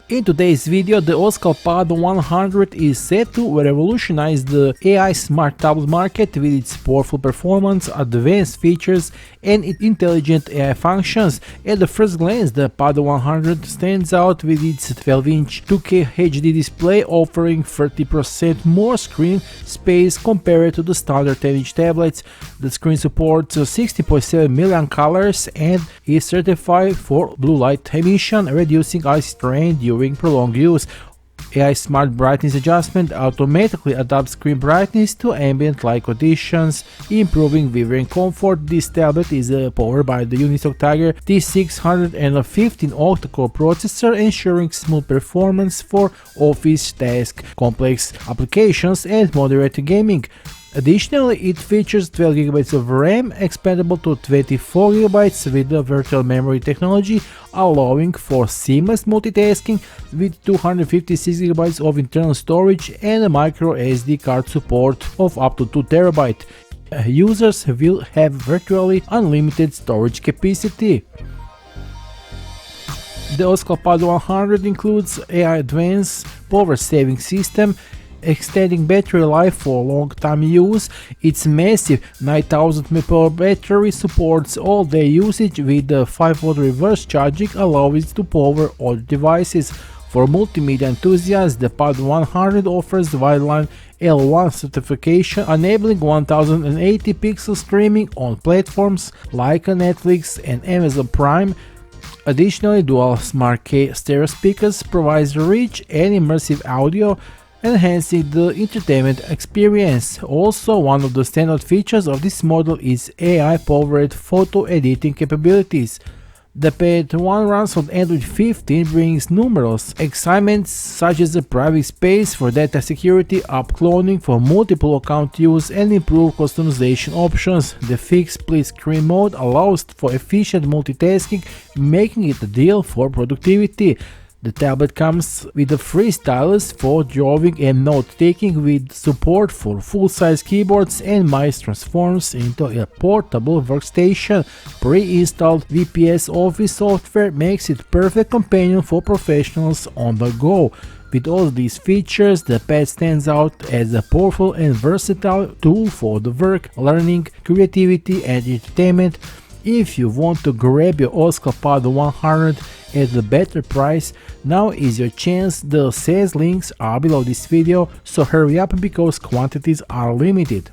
In today's video, the OSCAL Pad 100 is set to revolutionize the AI smart tablet market with its powerful performance, advanced features, and intelligent AI functions. At the first glance, the Pad 100 stands out with its 12-inch 2K HD display, offering 30% more screen space compared to the standard 10-inch tablets. The screen supports 60.7 million colors and is certified for blue light emission, reducing eye strain during prolonged use. AI Smart Brightness Adjustment automatically adapts screen brightness to ambient light conditions, improving viewing comfort. This tablet is powered by the Unisoc Tiger T615 octa-core processor, ensuring smooth performance for office tasks, complex applications, and moderate gaming. Additionally, it features 12GB of RAM, expandable to 24GB with the virtual memory technology, allowing for seamless multitasking with 256GB of internal storage and a micro SD card support of up to 2TB. Users will have virtually unlimited storage capacity. The OSCAL Pad 100 includes AI Advanced Power Saving System, extending battery life for long-time use. Its massive 9000 mAh battery supports all-day usage with the 5V reverse charging, allowing it to power all devices. For multimedia enthusiasts, the Pad 100 offers Wideline L1 certification, enabling 1080 pixel streaming on platforms like Netflix and Amazon Prime. Additionally, dual Smart K stereo speakers provides rich and immersive audio, enhancing the entertainment experience. Also, one of the standout features of this model is AI-powered photo editing capabilities. The Pad 1 runs on Android 15, brings numerous excitements such as a private space for data security, app cloning for multiple account use, and improved customization options. The fixed split screen mode allows for efficient multitasking, making it ideal for productivity. The tablet comes with a free stylus for drawing and note-taking, with support for full-size keyboards and mice, transforms into a portable workstation. Pre-installed WPS Office software makes it perfect companion for professionals on the go. With all these features, the Pad stands out as a powerful and versatile tool for the work, learning, creativity, and entertainment. If you want to grab your OSCAL Pad 100 at a better price, now is your chance. The sales links are below this video, so hurry up because quantities are limited.